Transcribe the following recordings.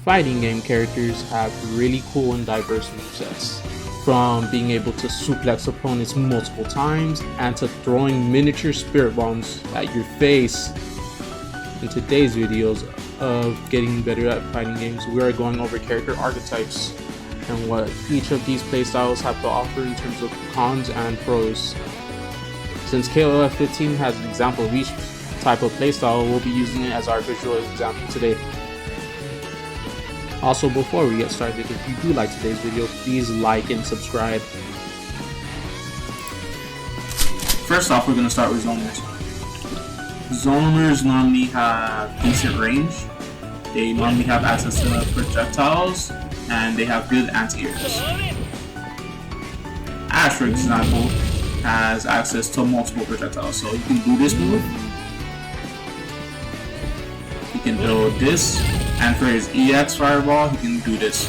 Fighting game characters have really cool and diverse movesets, from being able to suplex opponents multiple times and to throwing miniature spirit bombs at your face. In today's videos of getting better at fighting games, we are going over character archetypes and what each of these playstyles have to offer in terms of cons and pros. Since KOF 15 has an example of each type of playstyle, we'll be using it as our visual example today. Also, before we get started, if you do like today's video, please like and subscribe. First off, we're going to start with zoners. Zoners normally have decent range. They normally have access to projectiles, and they have good anti-airs. Ash, for example, has access to multiple projectiles, so you can do this move. You can do this, and for his EX fireball, he can do this.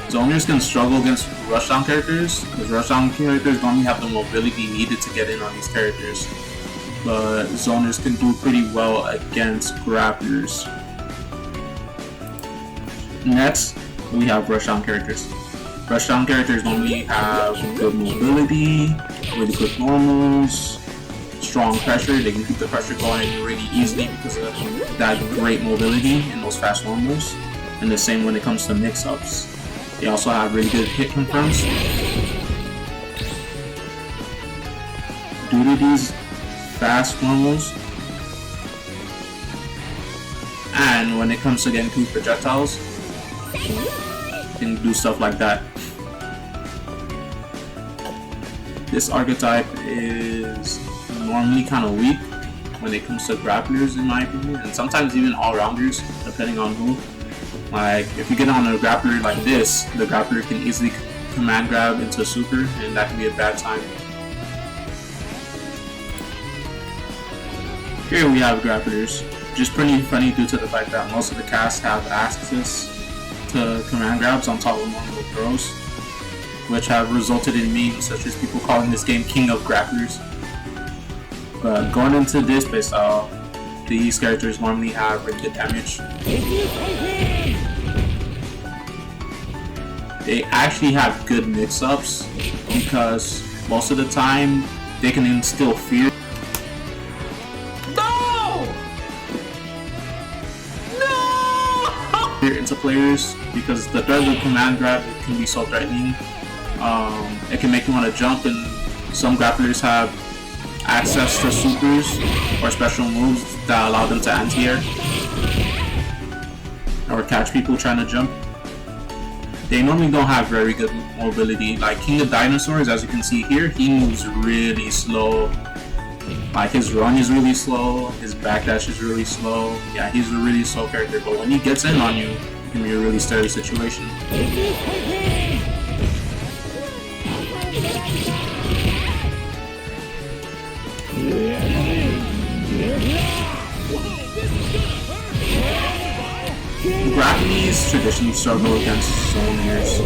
Zoners can struggle against rushdown characters, because rushdown characters normally have the mobility needed to get in on these characters. But zoners can do pretty well against grapplers. Next, we have rushdown characters. Rushdown characters normally have good mobility, really good normals, strong pressure. They can keep the pressure going really easily because of that great mobility and those fast normals. And the same when it comes to mix-ups. They also have really good hit confirms. Due to these fast normals, and when it comes to getting through projectiles, you can do stuff like that. This archetype is normally kind of weak when it comes to grapplers, in my opinion, and sometimes even all-rounders, depending on who. Like, if you get on a grappler like this, the grappler can easily command grab into super, and that can be a bad time. Here we have grapplers, which is pretty funny due to the fact that most of the cast have access to command grabs on top of normal throws, which have resulted in memes such as people calling this game King of Grapplers. But going into this playstyle, these characters normally have really good damage. They actually have good mix-ups because most of the time they can instill fear. Into players because the threat of command grab can be so threatening. It can make you want to jump, and some grapplers have access to supers or special moves that allow them to anti-air or catch people trying to jump. They normally don't have very good mobility. Like King of Dinosaurs, as you can see here, he moves really slow. Like his run is really slow, his backdash is really slow. Yeah, he's a really slow character, but when he gets in on you, it can be a really scary situation. Grapplers traditionally struggle against zoners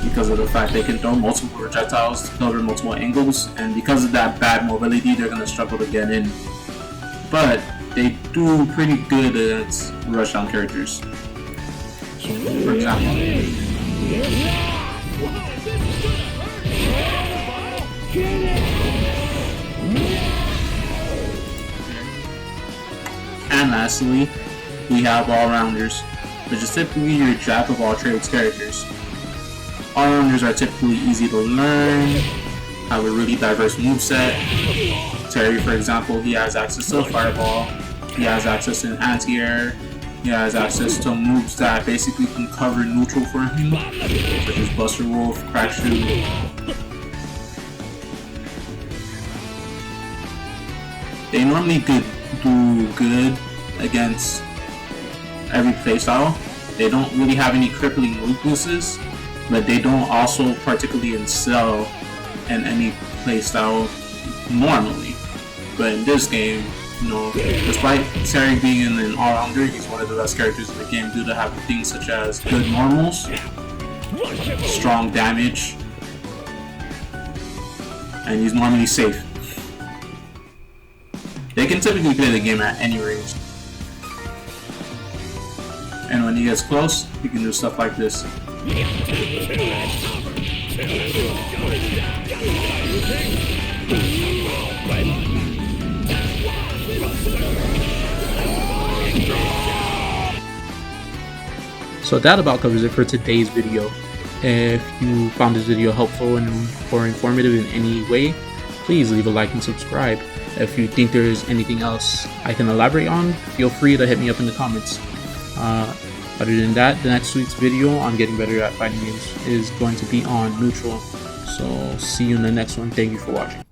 because of the fact they can throw multiple projectiles to cover multiple angles, and because of that bad mobility, they're going to struggle to get in. But they do pretty good against rushdown characters. For example, and lastly, we have all-rounders, which is typically your jack of all trades characters. All-rounders are typically easy to learn, have a really diverse moveset. Terry, for example, he has access to Fireball, he has access to anti-air, he has access to moves that basically can cover neutral for him, such as Buster Wolf, Crack Shoot. They normally do good against every playstyle. They don't really have any crippling weaknesses, but they don't also particularly excel in any playstyle normally. But in this game, you know, despite Terry being an all-rounder, he's one of the best characters in the game due to having things such as good normals, strong damage, and he's normally safe. They can typically play the game at any range. And when he gets close, he can do stuff like this. So that about covers it for today's video. If you found this video helpful or informative in any way, please leave a like and subscribe. If you think there's anything else I can elaborate on, feel free to hit me up in the comments. Other than that, the next week's video on getting better at fighting games is going to be on neutral. So see you in the next one. Thank you for watching.